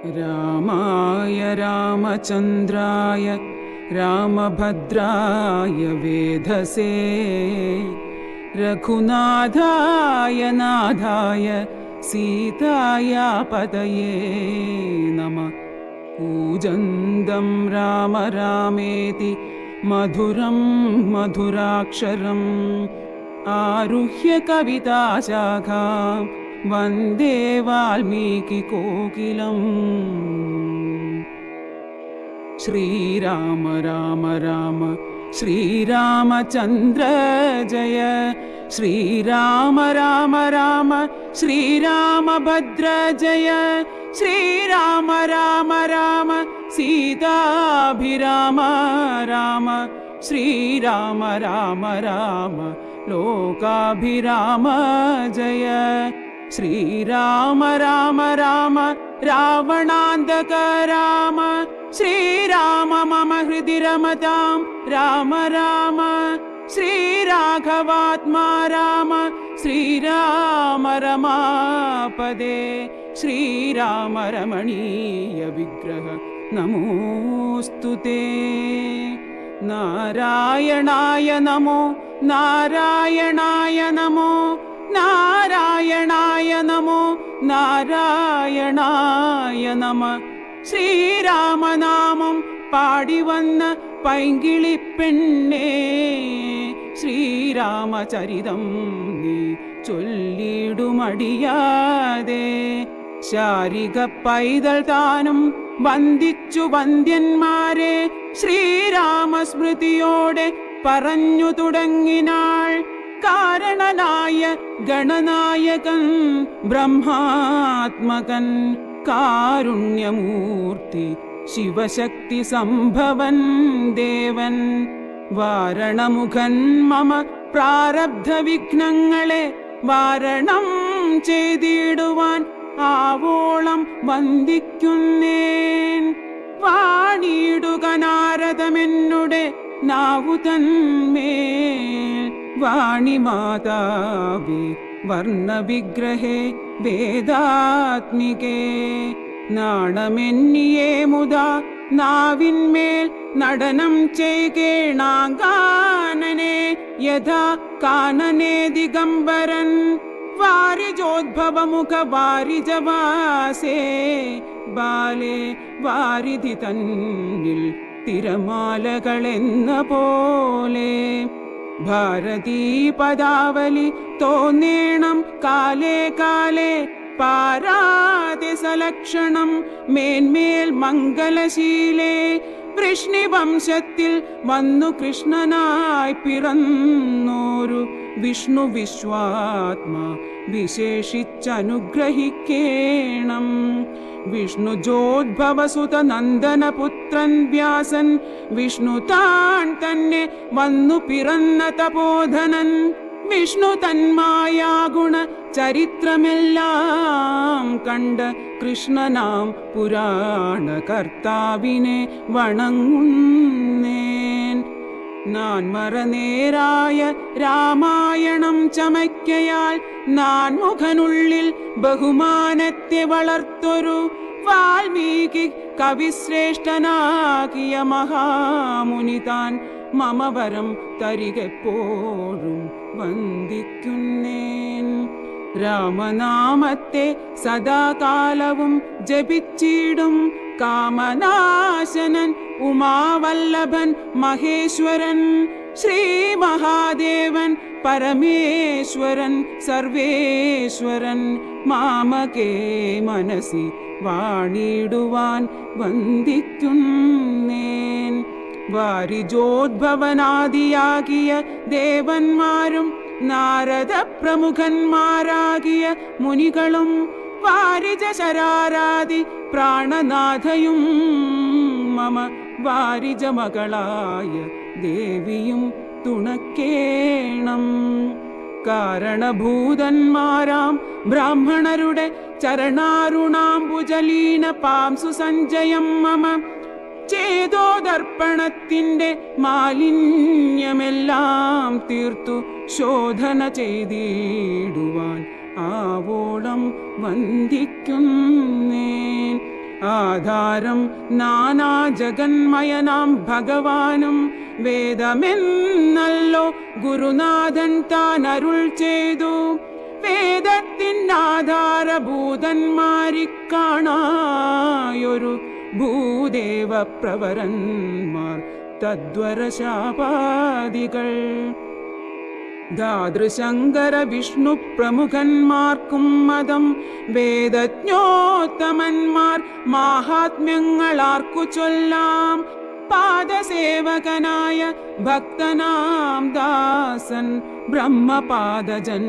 രാമായ രാമചന്ദ്രായ രാമഭദ്രായ വേധസേ രഘുനാഥായ നാഥായ സീതായ പതയേ നമഃ. കൂജന്തം രാമ രാമേതി മധുരം മധുരാക്ഷരം ആരുഹ്യ കവിതാശാഖാം വന്ദേ വാൽമീകി കോകിലം. ശ്രീരാമ രാമ രാമ ശ്രീരാമചന്ദ്ര ജയ. ശ്രീരാമ രാമ രാമ ശ്രീരാമഭദ്ര ജയ. ശ്രീരാമ രാമ രാമ സീതാഭിരാമ രാമ. ശ്രീരാമ രാമ രാമ ലോകാഭിരാമ ജയ. ശ്രീരാമ രാമ രാമ രാവണാന്തക രാമ. ശ്രീരാമ മമ ഹൃദി രമതാം രാമ രാമ. ശ്രീരാഘവാത്മാ രാമ. ശ്രീരാമ രമാപദേ. ശ്രീരാമ രമണീയ വിഗ്രഹ നമോസ്തുതേ. നാരായണായ നമോ നാരായണായ നമോ നാരായണായ നമോ നാരായണായ നമ. ശ്രീരാമനാമം പാടിവന്ന പൈങ്കിളിപ്പെണ്ണേ, ശ്രീരാമചരിതം നീ ചൊല്ലിടുമടിയാതെ. ശാരിക പൈതൽ താനും വന്ദിച്ചു വന്ദ്യന്മാരെ ശ്രീരാമസ്മൃതിയോടെ പറഞ്ഞു തുടങ്ങിനാൾ. കാരണനായ ഗണനായകൻ ബ്രഹ്മാത്മകൻ കാരുണ്യമൂർത്തി ശിവശക്തി സംഭവൻ ദേവൻ. വാരണമുഖൻ മമ പ്രാരബ്ധ വിഘ്നങ്ങളെ വാരണം ചെയ്തിടുവാൻ ആവോളം വന്ദിക്കുന്നേൻ. വാണിയിടുക നാരദമെന്നുടെ നാവുതന്മേൽ. വാണിമാതാവേ വർണ്ണവിഗ്രഹേ വേദാത്മികേ. നാണമെന്നിയേ മുതാ നാവിന്മേൽ നടനം ചെയ്കേണാങ്കാനനെ യഥാ കാനനേ ദിഗംബരൻ. വാരിജോദ്ഭവമുഖ വാരിജവാസേ ബാലേ. വാരിധി തന്നിൽ തിരമാലകളെന്ന പോലെ ഭാരതീ പദാവലി തോന്നേണം കാലേ കാലേ. പാരാതെ സലക്ഷണം മേന്മേൽ മംഗലശീലേ. വൃഷ്ണിവംശത്തിൽ വന്നു കൃഷ്ണനായി പിറന്നോരു വിഷ്ണു വിശ്വാത്മാ വിശേഷിച്ചനുഗ്രഹിക്കേണം. വിഷ്ണുജോദ്ഭവസുത നന്ദനപുത്രൻ വ്യാസൻ വിഷ്ണു താൻ തന്നെ വന്നു പിറന്ന തപോധനൻ. വിഷ്ണു തന്മായാഗുണ ചരിത്രമെല്ലാം കണ്ട കൃഷ്ണനാം പുരാണ കർത്താവിനെ വണങ്ങുന്നേൻ. നാൻമറനേരായ രാമായണം ചമയ്ക്കയാൽ നാൻമുഖനുള്ളിൽ ബഹുമാനത്തെ വളർത്തൊരു വാൽമീകി കവിശ്രേഷ്ഠനാകിയ മഹാമുനിതാൻ മമ വരം തരികെപ്പോഴും വന്ദിക്കുന്നേൻ. രാമനാമത്തെ സദാകാലവും ജപിച്ചിടും കാമനാശനൻ ഉമാവല്ലഭൻ മഹേശ്വരൻ. ശ്രീ മഹാദേവൻ പരമേശ്വരൻ സർവേശ്വരൻ മാമകേ മനസി വാണിടുവാൻ വന്ദിക്കുന്നേൻ. വാരിജോദ്ഭവനാദിയാകിയ ദേവന്മാരും നാരദ പ്രമുഖന്മാരാകിയ മുനികളും വാരിജ ശരാരാദി പ്രാണനാഥയും മമ വാരിജ മകളായ ദേവിയും തുണക്കേണം. കാരണഭൂതന്മാരാം ബ്രാഹ്മണരുടെ ചരണാരുണാംബുജലീന പാംസു സഞ്ജയം മമ. ചേതോദർപ്പണത്തിൻ്റെ മാലിന്യമെല്ലാം തീർത്തു ശോധന ചെയ്തിടുവാൻ ആവോളം വന്ദിക്കുന്നേൻ. ആധാരം നാനാ ജഗന്മയനാം ഭഗവാനും വേദമെന്നല്ലോ ഗുരുനാഥൻ താൻ അരുൾ ചെയ്തു. വേദത്തിനാധാരഭൂതന്മാരിക്കാണായൊരു ഭൂദേവ പ്രവരന്മാർ തദ്വരശാപാദികൾ. ധാതൃശങ്കര വിഷ്ണു പ്രമുഖന്മാർക്കും മതം വേദജ്ഞോത്തമന്മാർ മാഹാത്മ്യങ്ങളാർക്കു ചൊല്ലാം. പാദസേവകനായ ഭക്തനാം ദാസൻ ബ്രഹ്മപാദജൻ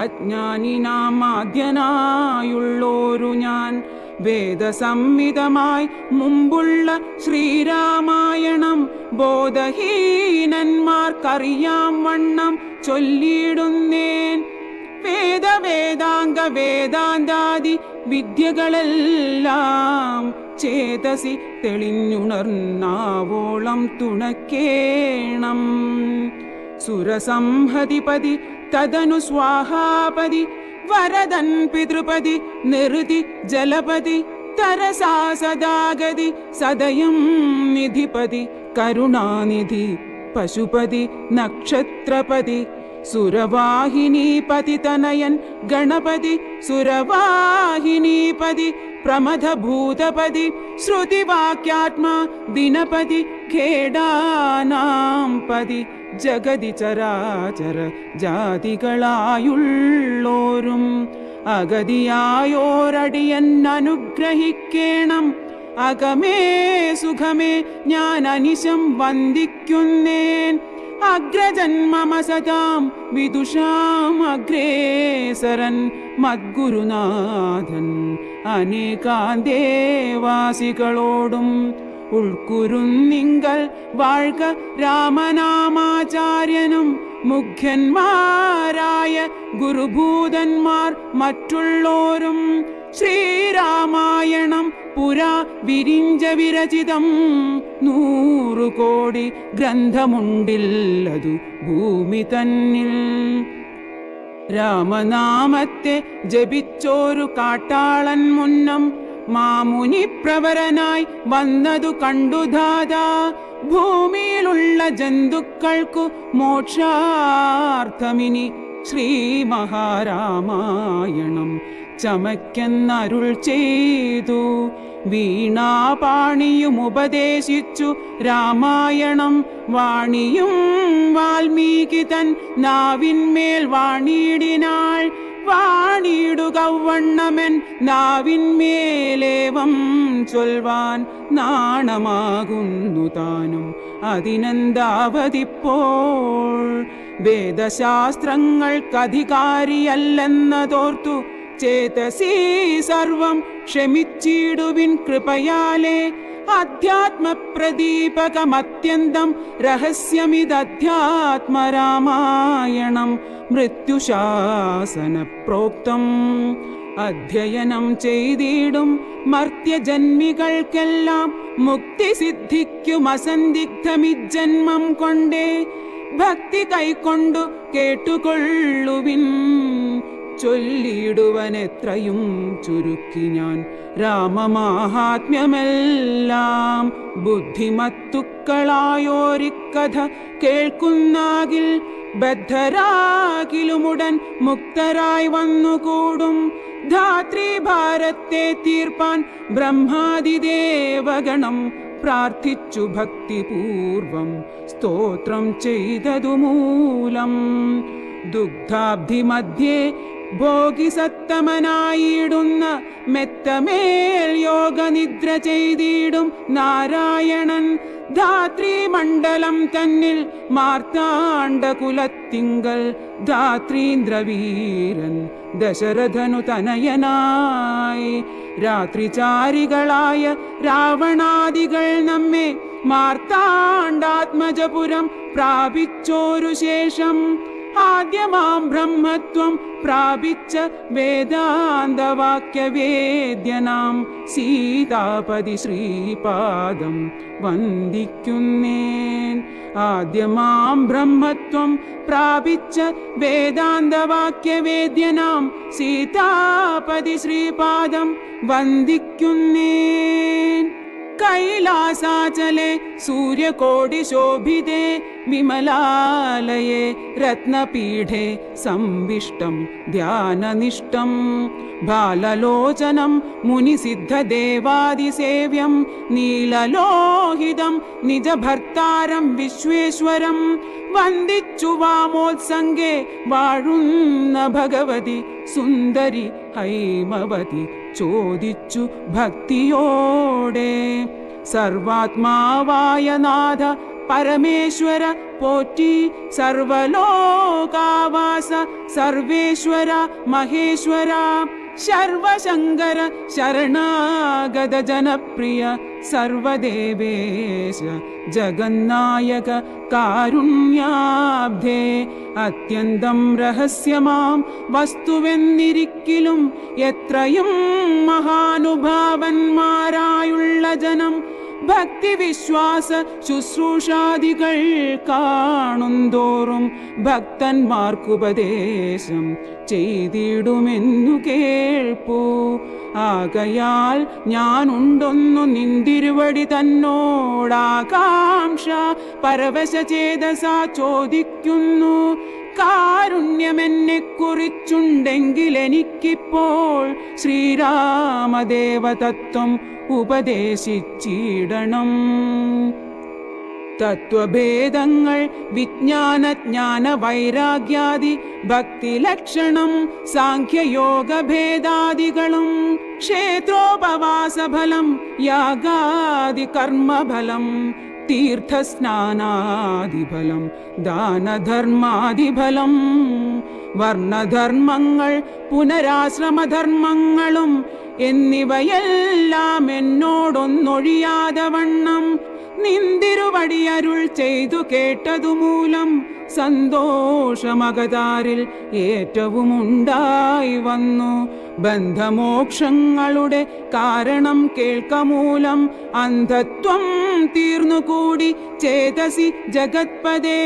അജ്ഞാനിനാമാദ്യനായുള്ളോരു ഞാൻ വേദസംഹിതമായി മുമ്പുള്ള ശ്രീരാമായണം ബോധഹീനന്മാർക്കറിയാം വണ്ണം ചൊല്ലിയിടുന്നേൻ. വേദാംഗ വേദാന്താദി വിദ്യകളെല്ലാം ചേതസി തെളിഞ്ഞുണർന്നാവോളം തുണക്കേണം. സുരസംഹതിപതി തദനു സ്വാഹാപതി വരദൻ പിതൃപതി നിറുതി ജലപതി തരസാ സദാഗതി സദയം നിധിപതി കരുണാനിധി പശുപതി നക്ഷത്രപതി സുരവാഹിനീപതി തനയൻ ഗണപതി സുരവാഹിനീപതി പ്രമഥഭൂതപതി ശ്രുതിവാക്യാത്മാ ദിനപതി ഖേടാനാം പതി ജഗതി ചരാചര ജാതികളായുള്ളോരും അഗതിയായോരടിയൻ അനുഗ്രഹിക്കേണം. അകമേ സുഖമേ ഞാൻ അനിശം വന്ദിക്കുന്നേൻ. അഗ്രജന്മമ സദാം വിദുഷാം അഗ്രേസരൻ മദ്ഗുരുനാഥൻ അനേകാന്തേവാസികളോടും ഉൾക്കുരുന്നിങ്കൽ വാഴ്ക രാമനാമാചാര്യനും മുഖ്യന്മാരായ ഗുരുഭൂതന്മാർ മറ്റുള്ളോരും. ശ്രീരാമായണം പുരാ വിരിഞ്ച വിരചിതം 100 കോടി ഗ്രന്ഥമുണ്ടില്ലതു ഭൂമി തന്നിൽ. രാമനാമത്തെ ജപിച്ചോരു കാട്ടാളൻ മുന്നം മാമുനി പ്രവരനായി വന്നതു കണ്ടു ധാതാ. ഭൂമിയിലുള്ള ജന്തുക്കൾക്കു മോക്ഷാർത്ഥമിനി ശ്രീ മഹാരാമായണം ചമയ്ക്കെന്നരുൾ ചെയ്തു. വീണാപാണിയും ഉപദേശിച്ചു രാമായണം. വാണിയും വാൽമീകി തൻ നാവിന്മേൽ വാണിയിടിനാൾ. വാണിയിടുകവണ്ണമൻ നാവിന്മേലേവം ചൊൽവാൻ നാണമാകുന്നു താനും അതിനെന്താവതിപ്പോൾ. വേദശാസ്ത്രങ്ങൾക്കധികാരിയല്ലെന്നതോർത്തു ചേതസീ സർവം ക്ഷമിച്ചിടുവിൻ കൃപയാലേ. അധ്യാത്മപ്രദീപകമത്യന്തം രഹസ്യമിദധ്യാത്മരാമായണം മൃത്യുശാസന പ്രോക്തം. അധ്യയനം ചെയ്തിടും മർത്യജന്മികൾക്കെല്ലാം മുക്തി സിദ്ധിക്കും അസന്ദിഗ്ധമിജ്ജന്മം കൊണ്ടേ. ഭക്തി കൈക്കൊണ്ടു കേട്ടുകൊള്ളുവിൻ. ചൊല്ലിയിടുവനെത്രയും ചുരുക്കി ഞാൻ രാമമാഹാത്മ്യമെല്ലാം. ബുദ്ധിമത്തുക്കളായോരിക്കഥ കേൾക്കുന്നാകിൽ ബദ്ധരാകിലുമുടൻ മുക്തരായി വന്നുകൂടും. ധാത്രീഭാരത്തെ തീർപ്പാൻ ബ്രഹ്മാദിദേവഗണം പ്രാർത്ഥിച്ചു ഭക്തിപൂർവം സ്തോത്രം ചെയ്തതു മൂലം. ദുഗ്ധാബ്ധി മധ്യേ ഭോഗിസത്തമനായിടുന്ന മെത്തമേൽ യോഗനിദ്ര ചെയ്തിടും നാരായണൻ. ധാത്രീമണ്ഡലം തന്നിൽ മാർത്താണ്ഡകുലത്തിങ്കൽ ധാത്രീന്ദ്രവീരൻ ദശരഥനു തനയനായി. രാത്രിചാരികളായ രാവണാദികൾ നമ്മെ മാർത്താണ്ഡാത്മജപുരം പ്രാപിച്ചോരു ശേഷം ആദ്യമാം ബ്രഹ്മത്വം പ്രാപിച്ച വേദാന്തവാക്യവേദ്യനാം സീതാപതി ശ്രീപാദം വന്ദിക്കുന്നേൻ. ആദ്യമാം ബ്രഹ്മത്വം പ്രാപിച്ച വേദാന്തവാക്യവേദ്യനാം സീതാപതി ശ്രീപാദം വന്ദിക്കുന്നേൻ. കൈലാസാചലെ സൂര്യകോടിശോഭിതേ വിമലാലയെ രത്നപീഠേ സംവിഷ്ടം ധ്യാനനിഷ്ടം ബാലലോചനം മുനിസിദ്ധദേവാദിസേവ്യം നീലലോഹിതം നിജഭർത്താരം വിശ്വേശ്വരം വന്ദിച്ചു വാമോത്സംഗേ വാഴുന്ന ഭഗവതി സുന്ദരി ഹൈമവതി ചോദിച്ചു ഭക്തിയോടെ. സർവാത്മാവായ നാഥ പരമേശ്വര പോറ്റി, സർവലോകാവാസ സർവേശ്വര മഹേശ്വര, ശർവശങ്കര ശരണാഗത ജനപ്രിയ സർവദേവേശ ജഗന്നായക കാരുണ്യാബ്ധേ. അത്യന്തം രഹസ്യമാം വസ്തുവെന്നിരിക്കിലും എത്രയും മഹാനുഭാവന്മാരായുള്ള ജനം ഭക്തിവിശ്വാസ ശുശ്രൂഷാദികൾ കാണുന്തോറും ഭക്തന്മാർക്കുപദേശം ചെയ്തിടുമെന്നു കേൾപ്പൂ. ആകയാൽ ഞാനുണ്ടൊന്നു നിന്തിരുവടി തന്നോടാകാംക്ഷ പരവശചേതസാ ചോദിക്കുന്നു. കാരുണ്യമെന്നെ കുറിച്ചുണ്ടെങ്കിൽ എനിക്കിപ്പോൾ ശ്രീരാമദേവതത്വം ഉപദേശിച്ചിടണം. തത്വഭേദങ്ങൾ വിജ്ഞാനജ്ഞാന വൈരാഗ്യാദി ഭക്തിലക്ഷണം സാഖ്യയോഗഭേദാദികളും ക്ഷേത്രോപവാസഫലം യാഗാദി കർമ്മഫലം തീർത്ഥസ്നാനാദിഫലം ദാനധർമാദിഫലം വർണ്ണധർമ്മങ്ങൾ പുനരാശ്രമധർമ്മങ്ങളും എന്നിവയെല്ലാം എന്നോടൊന്നൊഴിയാതെ വണ്ണം നിന്തിരുവടിയരുൾ ചെയ്തു കേട്ടതുമൂലം സന്തോഷമകതാരിൽ ഏറ്റവും ഉണ്ടായി വന്നു. ബന്ധമോക്ഷങ്ങളുടെ കാരണം കേൾക്കമൂലം അന്ധത്വം തീർന്നുകൂടി ചേതസി ജഗത്പദേ.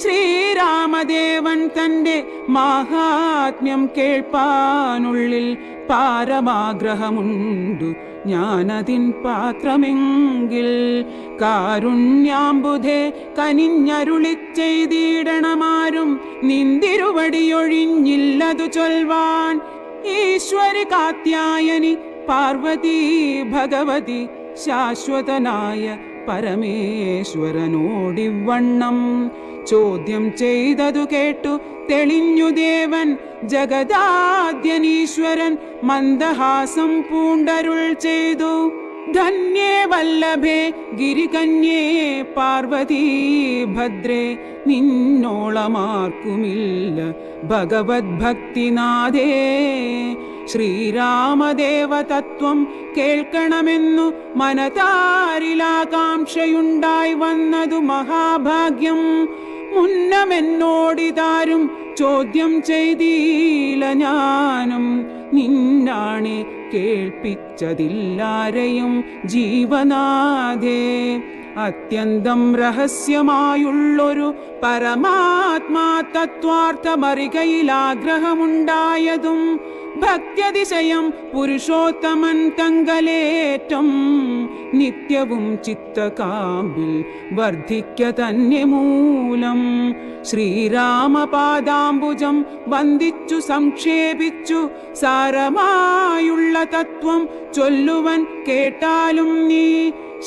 ശ്രീരാമദേവൻ തൻ്റെ മാഹാത്മ്യം കേൾപ്പാനുള്ളിൽ പാരമാഗ്രഹമുണ്ടു ഞാനതിൻ പാത്രമെങ്കിൽ. കാരുണ്യാംബുധേ കനിഞ്ഞരുളിച്ചെയ്തിടണമാരും നിന്തിരുവടിയൊഴിഞ്ഞില്ലതു ചൊൽവാൻ. ഈശ്വരി കാത്യായനി പാർവതി ഭഗവതി ശാശ്വതനായ പരമേശ്വരനോടിവണ്ണം ചോദ്യം ചെയ്തതു കേട്ടു തെളിഞ്ഞു ദേവൻ. ജഗദാദ്യനീശ്വരൻ മന്ദഹാസം പൂണ്ടരുൾ ചെയ്തു. ധന്യേ വല്ലഭേ ഗിരികന്യേ പാർവതീ ഭദ്രേ, നിന്നോളമാർക്കുമില്ല ഭഗവത് ഭക്തിനാഥേ. ശ്രീരാമദേവതത്വം കേൾക്കണമെന്നു മനതാരിലാകാംക്ഷയുണ്ടായി വന്നതു മഹാഭാഗ്യം. മുന്നമെന്നോടിതാരും ചോദ്യം ചെയ്തീല ഞാനും നിന്നാണെ കേൾപ്പിച്ചതില്ലാരെയും ജീവനാഥേ. അത്യന്തം രഹസ്യമായുള്ളൊരു പരമാത്മാ തത്വാർത്ഥമറികയിലാഗ്രഹമുണ്ടായതും ഭക്ത്യതിശയം പുരുഷോത്തമൻ തങ്കലേറ്റം നിത്യവും ചിത്തകാമ്പിൽ വർദ്ധിക്ക തന്നെ മൂലം. ശ്രീരാമപാദാംബുജം വന്ദിച്ചു സംക്ഷേപിച്ചു സാരമായുള്ള തത്വം ചൊല്ലുവൻ കേട്ടാലും നീ.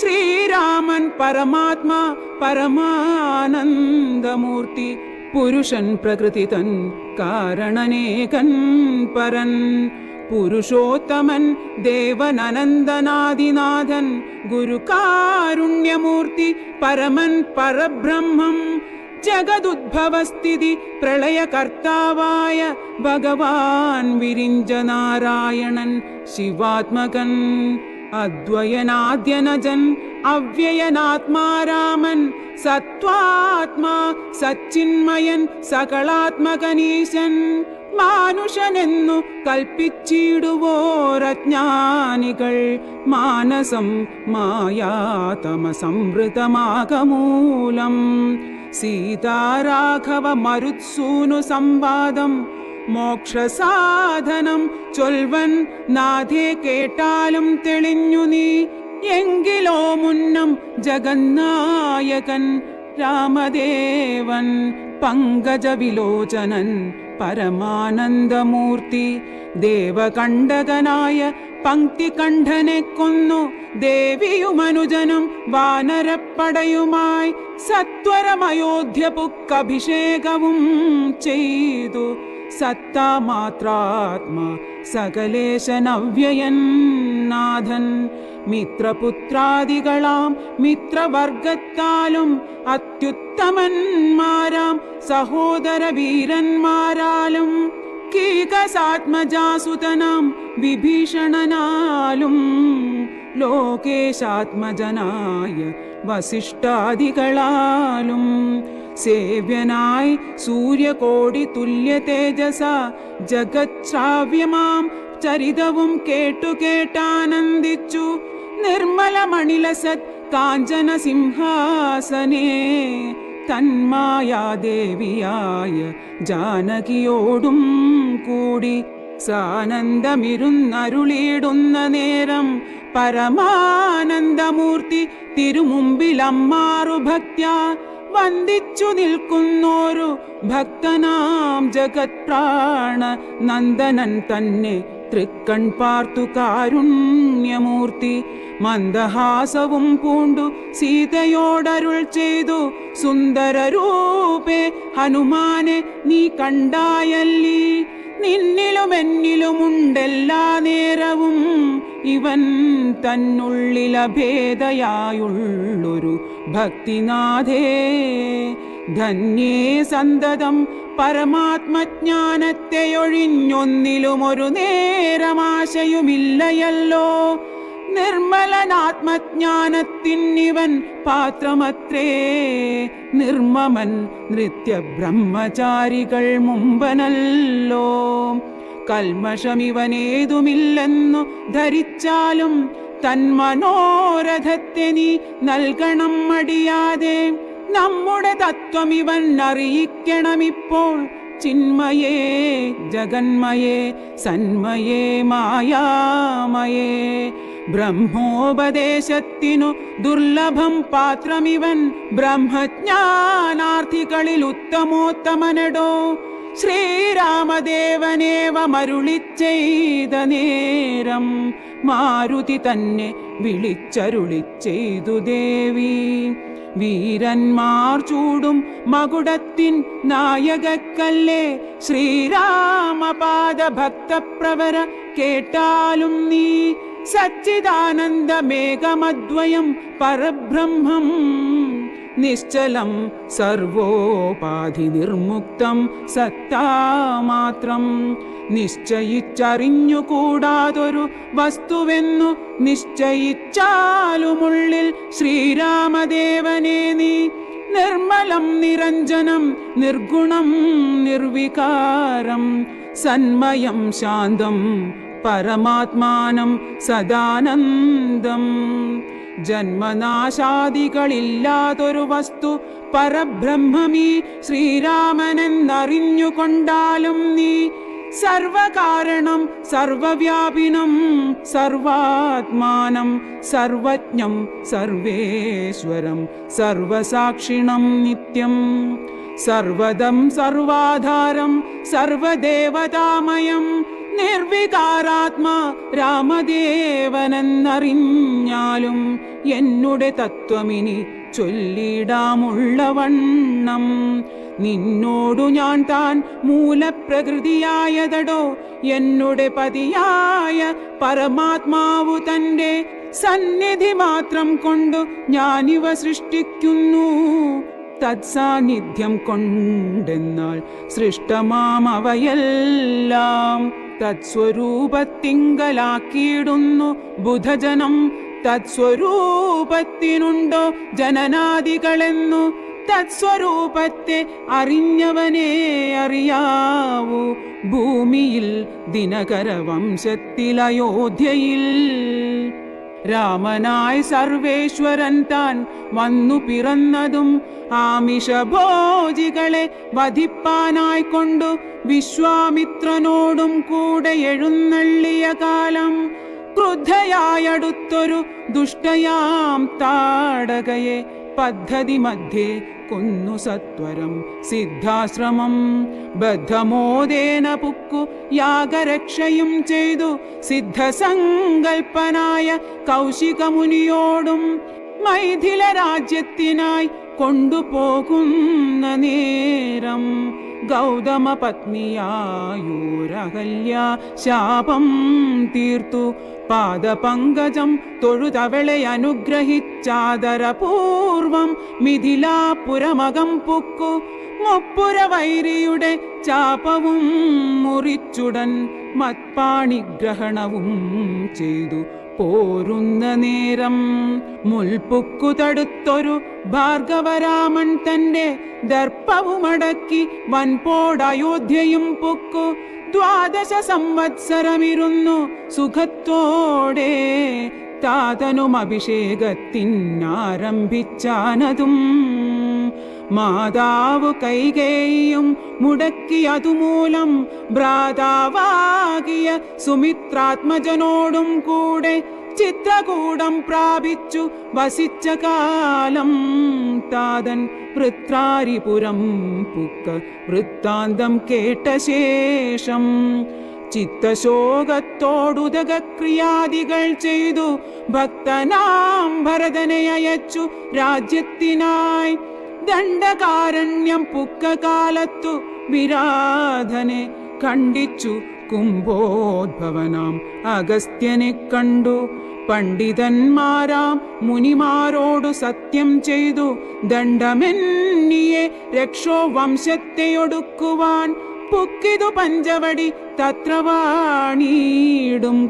ശ്രീരാമൻ പരമാത്മാ പരമാനന്ദമൂർത്തി, പുരുഷൻ പ്രകൃതി തൻ കാരണനേകൻ പരൻ. പുരുഷോത്തമൻ ദേവൻ അനന്തനാദിനാഥൻ, ഗുരുകാരുണ്യമൂർത്തി പരമൻ പരബ്രഹ്മം. ജഗദുദ്ഭവസ്ഥിതി പ്രളയകർത്താവായ ഭഗവാൻ വിരിഞ്ച നാരായണൻ ശിവാത്മകൻ. അദ്വയനാദ്യനജൻ അവ്യയനാത്മാരാമൻ സത്വാത്മാ സച്ചിന്മയൻ സകളാത്മകനീശൻ മാനുഷനെന്നു കൽപ്പിച്ചിടുവോരജ്ഞാനികൾ മാനസം മായാതമസംവൃതമാകമൂലം സീതാരാഘവ മരുത്സൂനു സംവാദം മോക്ഷസാധനം ചൊൽവൻ നാഥേ കേട്ടാലും തെളിഞ്ഞു നീ എങ്കിലോ മുന്നം ജഗന്നായകൻ രാമദേവൻ പങ്കജവിലോചനൻ പരമാനന്ദമൂർത്തി ദേവകണ്ഠകനായ പങ്ക്തികണ്ഠനെ കൊന്നു ദേവിയുമനുജനും വാനരപ്പടയുമായി സത്വരമയോധ്യ പുക്കഭിഷേകവും ചെയ്തു സത്താമാത്രാത്മാ സകലേശനവ്യയൻ നാഥൻ മിത്രപുത്രാദികളാം മിത്രവർഗത്താലും അത്യുത്തമന്മാരാം സഹോദര വീരന്മാരാലും കീകസാത്മജാസുതനാം വിഭീഷണനാലും ലോകേശാത്മജനായ വസിഷ്ഠാദികളാലും സേവ്യനായി സൂര്യകോടി തുല്യ തേജസ ജഗത്ശ്രാവ്യമാം ചരിതവും കേട്ടാനന്ദിച്ചു നിർമ്മലമണിലസത് കാഞ്ചന സിംഹാസനേ തന്മായാദേവിയായ ജാനകിയോടും കൂടി സാനന്ദമിരുന്നരുളിയിടുന്ന നേരം പരമാനന്ദമൂർത്തി തിരുമുമ്പിലമ്മാറു ഭക്ത്യാ വന്ദിച്ചു നിൽക്കുന്നോരു ഭക്തനാം ജഗത്പ്രാണ നന്ദനൻ തന്നെ തൃക്കൺ പാർത്തു കാരുണ്യമൂർത്തി മന്ദഹാസവും പൂണ്ടു സീതയോടരുൾ ചെയ്തു സുന്ദരരൂപേ ഹനുമാനെ നീ കണ്ടായല്ലീ നിന്നിലും എന്നിലുമുണ്ടെല്ലാ നേരവും ഇവൻ തന്നുള്ളിലഭേദയായുള്ളൊരു ഭക്തിനാഥേ ധന്യേ സന്തതം പരമാത്മജ്ഞാനത്തെ ഒഴിഞ്ഞൊന്നിലുമൊരു നേരമാശയുമില്ലയല്ലോ നിർമ്മലനാത്മജ്ഞാനത്തിനിവൻ പാത്രമത്രേ നിർമ്മമൻ നൃത്യബ്രഹ്മചാരികൾ മുമ്പനല്ലോ കൽമഷമിവനേതുമില്ലെന്നു ധരിച്ചാലും തന്മനോരഥത്തെ നീ നൽകണം മടിയാതെ നമ്മുടെ തത്വം ഇവൻ അറിയിക്കണമിപ്പോൾ ചിന്മയേ ജഗന്മയേ സന്മയേ മായാമയേ ബ്രഹ്മോപദേശത്തിനു ദുർലഭം പാത്രമിവൻ ബ്രഹ്മജ്ഞാനാർത്ഥികളിൽ ഉത്തമോത്തമനടോ ശ്രീരാമദേവനേവ മരുളി ചെയ്ത നേരം മാരുതി തന്നെ വിളിച്ചരുളി ചെയ്തു ദേവി വീരന്മാർ ചൂടും മകുടത്തിൻ നായകക്കല്ലേ ശ്രീരാമപാദ ഭക്തപ്രവര കേട്ടാലും നീ സച്ചിദാനന്ദമേകമദ്വയം പരബ്രഹ്മം നിശ്ചലം സർവോപാധി നിർമുക്തം സത്താമാത്രം നിശ്ചയിച്ചറിഞ്ഞുകൂടാതൊരു വസ്തുവെന്നു നിശ്ചയിച്ചാലുമുള്ളിൽ ശ്രീരാമദേവനെ നീ നിർമ്മലം നിരഞ്ജനം നിർഗുണം നിർവികാരം സന്മയം ശാന്തം പരമാത്മാനം സദാനന്ദം ജന്മനാശാദികളില്ലാതൊരു വസ്തു പരബ്രഹ്മമീ ശ്രീരാമനെന്നറിഞ്ഞുകൊണ്ടാലും നീ സർവകാരണം സർവവ്യാപിനം സർവാത്മാനം സർവജ്ഞം സർവേശ്വരം സർവസാക്ഷിണം നിത്യം സർവദം സർവാധാരം സർവദേവതാമയം നിർവികാരാത്മാ രാമദേവനെന്നറിഞ്ഞാലും എന്നുടെ തത്വമിനി ചൊല്ലിടാമുള്ളവണ്ണം നിന്നോടു ഞാൻ താൻ മൂലപ്രകൃതിയായതടോ എന്നുടെ പതിയായ പരമാത്മാവു തൻ്റെ സന്നിധി മാത്രം കൊണ്ടു ഞാനിവ സൃഷ്ടിക്കുന്നു തത്സാന്നിധ്യം കൊണ്ടെന്നാൽ സൃഷ്ടമാം അവയെല്ലാം തത്സ്വരൂപത്തിങ്കലാക്കിയിടുന്നു ബുധജനം. തത്സ്വരൂപത്തിനുണ്ടോ ജനനാദികളെന്നു? തത്സ്വരൂപത്തെ അറിഞ്ഞവനേ അറിയാവൂ. ഭൂമിയിൽ ദിനകര വംശത്തിൽ അയോധ്യയിൽ രാമനായി സർവേശ്വരൻ താൻ വന്നു പിറന്നതും ആമിഷഭോജികളെ വധിപ്പാനായി കൊണ്ടു വിശ്വാമിത്രനോടും കൂടെ എഴുന്നള്ളിയ കാലം ക്രുദ്ധയായടുത്തൊരു ദുഷ്ടയാം താടകയെ പദ്ധതി മധ്യേ കൊന്നു സത്വരം സിദ്ധാശ്രമം. ബദ്ധമോദേന പുക്കു യാഗരക്ഷയും ചെയ്തു സിദ്ധസങ്കൽപ്പനായ കൗശികമുനിയോടും മൈഥില രാജ്യത്തിനായി കൊണ്ടുപോകുന്ന നേരം ഗൗതമ പത്നിയായൂരഹല്യ ശാപം തീർത്തു പാദപങ്കജം തൊഴുതവളെ അനുഗ്രഹിച്ചാദരപൂർവം മിഥിലാപുരമകം പുക്കു മുപ്പുരവൈരിയുടെ ചാപവും മുറിച്ചുടൻ മത്പാണിഗ്രഹണവും ചെയ്തു പോരുന്ന നേരം മുൾപുക്കു തടുത്തൊരു ഭാർഗവരാമൻ തന്റെ ദർപ്പവുമടക്കി വൻപോടയോധ്യയും പുക്കു 12 സംവത്സരമിരുന്നു സുഖത്തോടെ താതനും അഭിഷേകത്തിനാരംഭിച്ചാനതും. മാതാവ് കൈകേയിയും മുടക്കിയതുമൂലം ഭ്രാതാവാകിയ സുമിത്രാത്മജനോടും കൂടെ ചിത്രകൂടം പ്രാപിച്ചു വസിച്ച കാലം താതൻ വൃത്രാരിപുരം പുക്ക വൃത്താന്തം കേട്ട ശേഷം ചിത്തശോകത്തോടുദകക്രിയാദികൾ ചെയ്തു ഭക്തനാം ഭരതനെ അയച്ചു രാജ്യത്തിനായി. ദണ്ഡകാരണ്യം പുക്ക കാലത്തു വിരാധനെ ഖണ്ഡിച്ചു കുംഭോദ്ഭവനാം അഗസ്ത്യനെ കണ്ടു. പണ്ഡിതന്മാരാം മുനിമാരോടു സത്യം ചെയ്തു ദണ്ഡമെന്നിയെ രക്ഷോ വംശത്തെ ഒടുക്കുവാൻ പുക്കിതു പഞ്ചവടി തത്രവാണീടും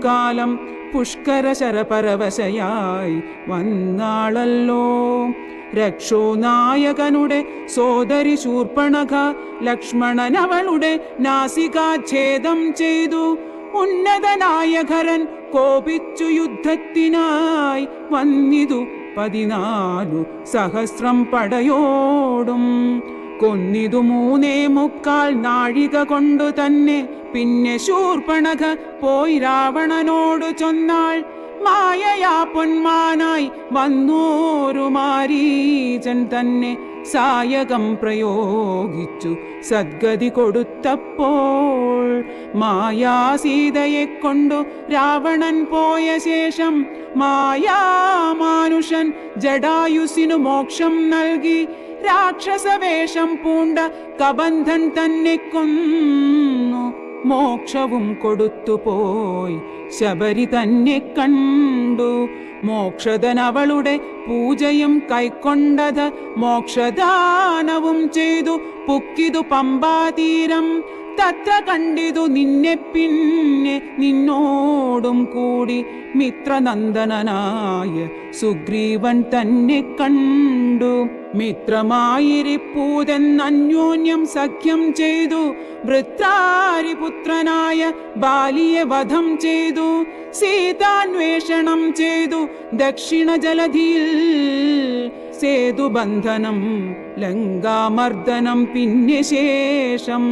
കാലം പുഷ്കര ശരപരവശയായി വന്നാളല്ലോ. രക്ഷോ നായകനുടെ സോദരി ശൂർപ്പണഖ ലക്ഷ്മണനവളുടെ നാസികാച്ഛേദം ചെയ്തു. ഉന്നതനായകരൻ കോപിച്ചു യുദ്ധത്തിനായി വന്നിതു 14 സഹസ്രം പടയോടും. കൊന്നിതു 3.25 നാഴിക കൊണ്ടു തന്നെ. പിന്നെ ശൂർപ്പണഖ പോയി രാവണനോട് ചൊന്നാൾ, മായയാ പൊന്മാനായി വന്നോരു മാരീചൻ തന്നെ സായകം പ്രയോഗിച്ചു സദ്ഗതി കൊടുത്തപ്പോൾ. മായാസീതയെ കൊണ്ടു രാവണൻ പോയ ശേഷം മായാമാനുഷൻ ജടായുസിനു മോക്ഷം നൽകി രാക്ഷസവേഷം പൂണ്ട കബന്ധൻ തന്നെ കൊന്നു മോക്ഷവും കൊടുത്തുപോയി ശബരി തന്നെ കണ്ടു. മോക്ഷദൻ അവളുടെ പൂജയും കൈക്കൊണ്ടത് മോക്ഷദാനവും ചെയ്തു പുക്കിതു പമ്പാതീരം. തത്ര കണ്ടിതു നിന്നെ പിന്നെ നിന്നോടും കൂടി മിത്രനന്ദനായ സുഗ്രീവൻ തന്നെ കണ്ടു. മിത്രമായിരിപ്പൂതെന്നന്യോന്യം സഖ്യം ചെയ്തു വൃത്രാരിപുത്രനായ ബാലിയെ വധം ചെയ്തു. സീതാന്വേഷണം ചെയ്തു ദക്ഷിണ ജലധിയിൽ സേതുബന്ധനം ലങ്കാമർദ്ദനം പിന്നെ ശേഷം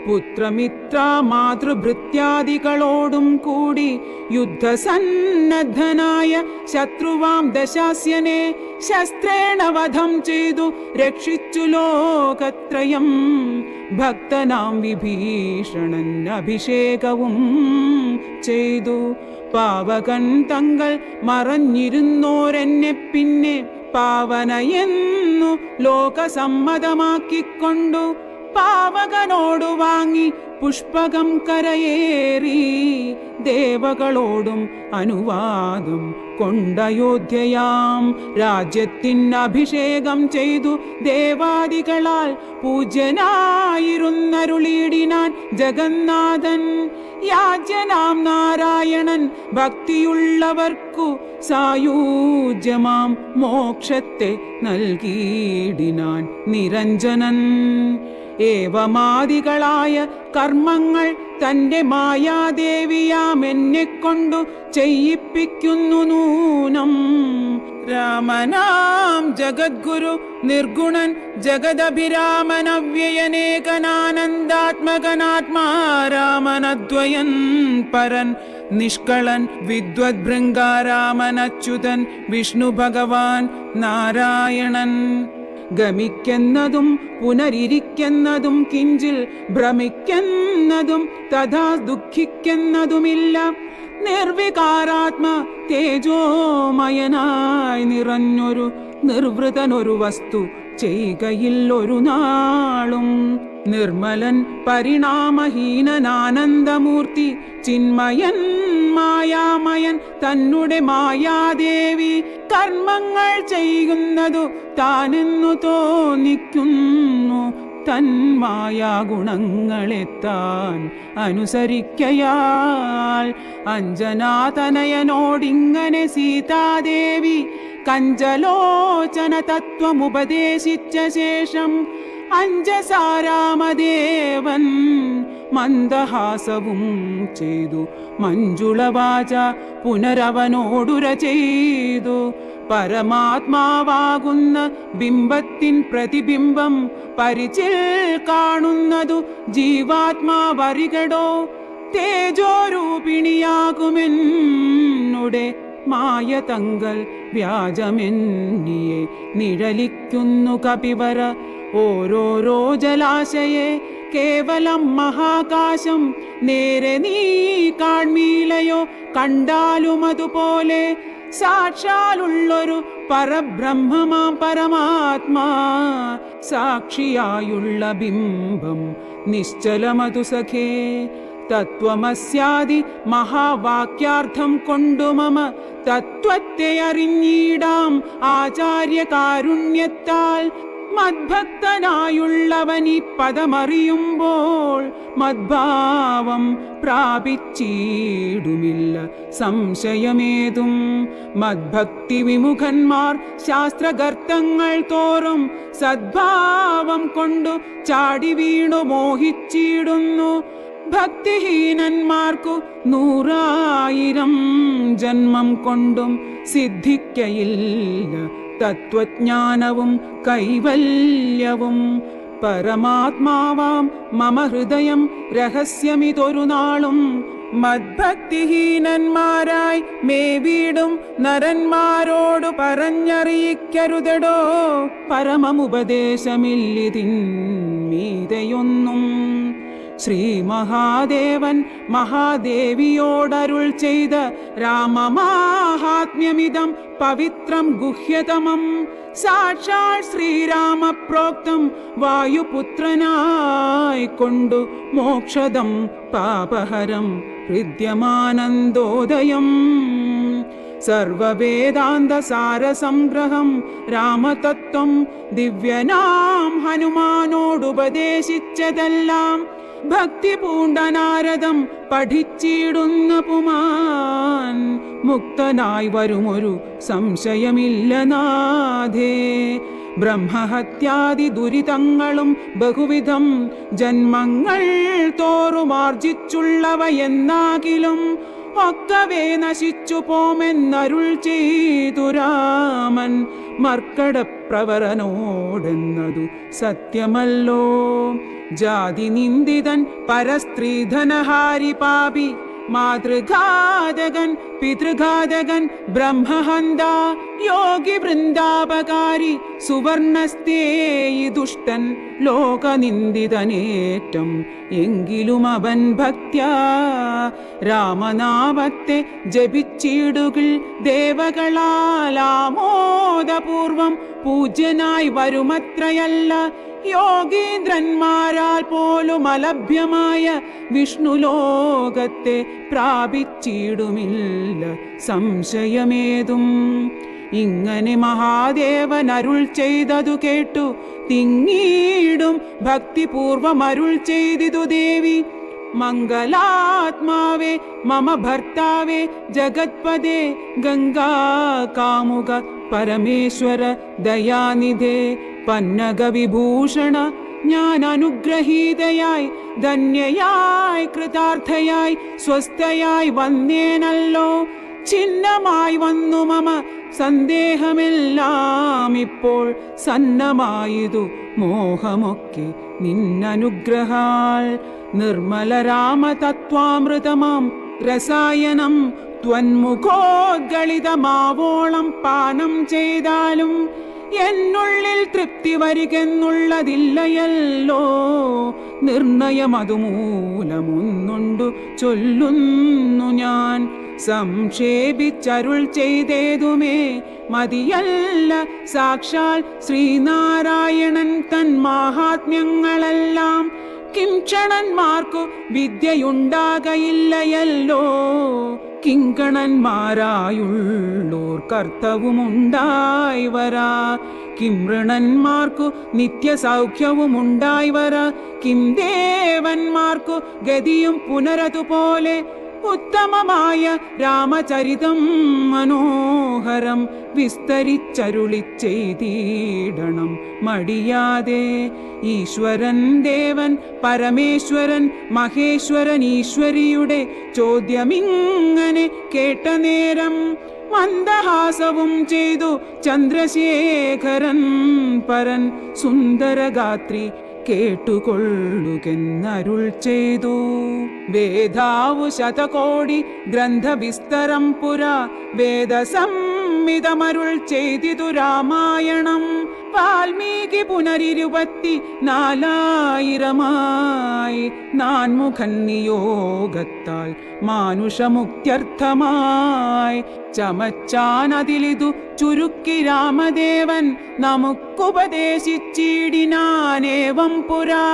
പുത്രമിത്ര മാതൃഭൃത്യാദികളോടും കൂടി യുദ്ധസന്നദ്ധനായ ശത്രുവാം ദശാസ്യനെ ശസ്ത്രേണ വധം ചെയ്തു രക്ഷിച്ചു ലോകത്രയം. ഭക്തനാം വിഭീഷണൻ അഭിഷേകവും ചെയ്തു. പാവകൻ തങ്ങൾ മറഞ്ഞിരുന്നോരെന്നെ പിന്നെ പാവനയെന്നു ലോകസമ്മതമാക്കിക്കൊണ്ടു പാവകനോടു വാങ്ങി പുഷ്പകം കരയേറി ദേവകളോടും അനുവാദം കൊണ്ടയോധ്യയാം രാജ്യത്തിനഭിഷേകം ചെയ്തു ദേവാദികളാൽ പൂജ്യനായിരുന്നരുളിയിടിനാൻ ജഗന്നാഥൻ. യാജ്യനാം നാരായണൻ ഭക്തിയുള്ളവർക്കു സായൂജ്യമാം മോക്ഷത്തെ നൽകിയിടിനാൻ നിരഞ്ജനൻ. ഏവമാദികളായ കർമ്മങ്ങൾ തൻ്റെ മായാദേവിയാം എന്നെ കൊണ്ടു ചെയ്യിപ്പിക്കുന്നു നൂനം. രാമനാം ജഗദ്ഗുരു നിർഗുണൻ ജഗദഭിരാമനവ്യയനേകനാനന്ദാത്മകനാത്മാ രാമനദ്വയൻ പരൻ നിഷ്കളൻ വിദ്വദ്ഭൃംഗാരാമനച്യുതൻ വിഷ്ണു ഭഗവാൻ നാരായണൻ. ഗമിക്കുന്നതും പുനരിരിക്കുന്നതും കിഞ്ചിൽ ഭ്രമിക്കുന്നതും തഥാ ദുഃഖിക്കുന്നതുമില്ല. നിർവികാരാത്മ തേജോമയനായി നിറഞ്ഞൊരു നിർവൃതനൊരു വസ്തു ചെയ്കയില്ലൊരു നാളും. നിർമ്മലൻ പരിണാമഹീനനാനന്ദമൂർത്തി ചിന്മയൻ മായാമയൻ തന്നെ മായാദേവി കർമ്മങ്ങൾ ചെയ്യുന്നതു താനെന്നു തോന്നിക്കുന്നു. തൻ മായാഗുണങ്ങളെ താൻ അനുസരിക്കയാൽ അഞ്ജനാതനയനോടിങ്ങനെ സീതാദേവി കഞ്ചലോചന തത്വമുപദേശിച്ച ശേഷം അഞ്ജസാരാമദേവൻ മന്ദഹാസവും ചെയ്തു മഞ്ജുളവാച പുനരവനോടുര ചെയ്തു. പരമാത്മാവാകുന്ന ബിംബത്തിൻ പ്രതിബിംബം പരിചിൽ കാണുന്നതു ജീവാത്മാവരികടോ. തേജോരൂപിണിയാകുമെന്നുടെ മായ തങ്കൽ വ്യാജമെന്നിയെ നിഴലിക്കുന്നു കപിവര. ഓരോരോ ജലാശയെ കേവലം മഹാകാശം നേരെ നീ കാൺമീലയോ കണ്ടാലും അതുപോലെ സാക്ഷാലുള്ളൊരു പരബ്രഹ്മമാം പരമാത്മാ സാക്ഷിയായുള്ള ബിംബം നിശ്ചലമതു സഖേ. തത്വമസ്യാദി മഹാവാക്യാർത്ഥം കൊണ്ടു മമ തത്വത്തെ അറിഞ്ഞിടാം ആചാര്യകാരുണ്യത്താൽ. മദ്ഭക്തനായുള്ളവനീ പദമറിയുമ്പോൾ മദ്ഭാവം പ്രാപിച്ചിടുമില്ല സംശയമേതും. മദ്ഭക്തി വിമുഖന്മാർ ശാസ്ത്രഗർത്തങ്ങൾ തോറും സദ്ഭാവം കൊണ്ടു ചാടി വീണു മോഹിച്ചിടുന്നു. ഭക്തിഹീനന്മാർക്കു 100,000 ജന്മം കൊണ്ടും സിദ്ധിക്കയില്ല തത്വജ്ഞാനവും കൈവല്യവും. പരമാത്മാവാം മമ ഹൃദയം രഹസ്യമിതൊരു നാളും മദ്ഭക്തിഹീനന്മാരായി മേവീടും നരന്മാരോടു പറഞ്ഞറിയിക്കരുതടോ. പരമമുപദേശമില്ലിതിന്മീതയൊന്നും. ശ്രീ മഹാദേവൻ മഹാദേവിയോടരുൾ ചെയ്ത രാമമാഹാത്മ്യമിതം പവിത്രം ഗുഹ്യതമം. സാക്ഷാൽ ശ്രീരാമപ്രോക്തം വായുപുത്രനായി കൊണ്ടു മോക്ഷദം പാപഹരം ഹൃദ്യമാനന്ദോദയം. സർവവേദാന്ത സാരസംഗ്രഹം രാമതത്വം ദിവ്യനാം ഹനുമാനോടുപദേശിച്ചതെല്ലാം ഭക്തി പൂണ്ട നാരദം പഠിച്ചിടുന്ന പുമാൻ മുക്തനായി വരുമൊരു സംശയമില്ല നാഥേ. ബ്രഹ്മഹത്യാദി ദുരിതങ്ങളും ബഹുവിധം ജന്മങ്ങൾ തോറുമാർജിച്ചുള്ളവയെന്നാകിലും ഒക്കവേ നശിച്ചു പോമെന്നരുൾ ചെയ്തു രാമൻ മർക്കടപ്രവരനോടെന്നതു സത്യമല്ലോ. ജാതി നിന്ദിതൻ പരസ്ത്രീധനഹാരി പാപി മാതൃഘാതകൻ പിതൃഘാതകൻ ബ്രഹ്മഹന്ത യോഗി വൃന്ദാപകാരി സുവർണസ്തേയി ദുഷ്ടൻ ലോകനിന്ദിതനേറ്റം. എങ്കിലും അവൻ ഭക്ത്യാ രാമനാമത്തെ ജപിച്ചിടുകിൽ ദേവകളാൽ ആമോദപൂർവം പൂജ്യനായി വരുമത്രയല്ല. യോഗീന്ദ്രന്മാരാൽ പോലും അലഭ്യമായ വിഷ്ണുലോകത്തെ പ്രാപിച്ചിടുമില്ല സംശയമേതും. ഇങ്ങനെ മഹാദേവൻ അരുൾ ചെയ്തതു കേട്ടു തിങ്ങീടും ഭക്തിപൂർവം അരുൾ ചെയ്തിതു ദേവി. മംഗലാത്മാവേ മമ ഭർത്താവേ ജഗത്പദേ ഗംഗാ കാമുക പരമേശ്വര ദയാനിധേ പന്നഗ വിഭൂഷണ, ഞാൻ അനുഗ്രഹീതയായി ധന്യയായി കൃതാർത്ഥയായി സ്വസ്ഥയായി വന്നേനല്ലോ. ചിഹ്നമായി വന്നു മമ സന്ദേഹമെല്ലാം ഇപ്പോൾ സന്നമായതു മോഹമൊക്കെ നിന്നനുഗ്രഹാൽ. നിർമ്മല രാമതത്വാമൃതമാം രസായനം ത്വന്മുഖോദ്ഗളിതമാവോളം പാനം ചെയ്താലും എന്നുള്ളിൽ തൃപ്തി വരികെന്നുള്ളതില്ലയല്ലോ. നിർണയം അതുമൂലമൊന്നുണ്ടു ചൊല്ലുന്നു ഞാൻ. സംക്ഷേപിച്ചരുൾ ചെയ്തേതുമേ മതിയല്ല, സാക്ഷാൽ ശ്രീനാരായണൻ തൻ മാഹാത്മ്യങ്ങളെല്ലാം കിംക്ഷണന്മാർക്കു വിദ്യയുണ്ടാകയില്ലയല്ലോ. കിങ്കണന്മാരായുള്ളോർ കർത്തവുമുണ്ടായി വരാ, കിംഋണന്മാർക്കു നിത്യസൗഖ്യവുമുണ്ടായി വരാ, കിം ദേവന്മാർക്കു ഗതിയും പുനരതുപോലെ. ഉത്തമമായ രാമചരിതം മനോഹരം വിസ്തരിച്ചരുളി ചെയ്തിടണം മടിയാതെ. ഈശ്വരൻ ദേവൻ പരമേശ്വരൻ മഹേശ്വരൻ ഈശ്വരിയുടെ ചോദ്യമിങ്ങനെ കേട്ട നേരം മന്ദഹാസവും ചെയ്തു ചന്ദ്രശേഖരൻ പരൻ. സുന്ദരഗാത്രി കേട്ടുകൊള്ളുകെന്നരുൾ ചെയ്തു. വേദാവു ശതകോടി ഗ്രന്ഥവിസ്തരം പുരാ വേദസംഹിതമരുൾ ചെയ്തിതു രാമായണം. വാൽമീകി പുനരിരുപത്തിനാലായിരമായി നാൻമുഖൻ നിയോഗത്താൽ മാനുഷമുക്ത്യർത്ഥമായി ചമച്ചാനതിലിതു ചുരുക്കി രാമദേവൻ നമുക്കുപദേശിച്ചിടിനാനേവം പുരാ.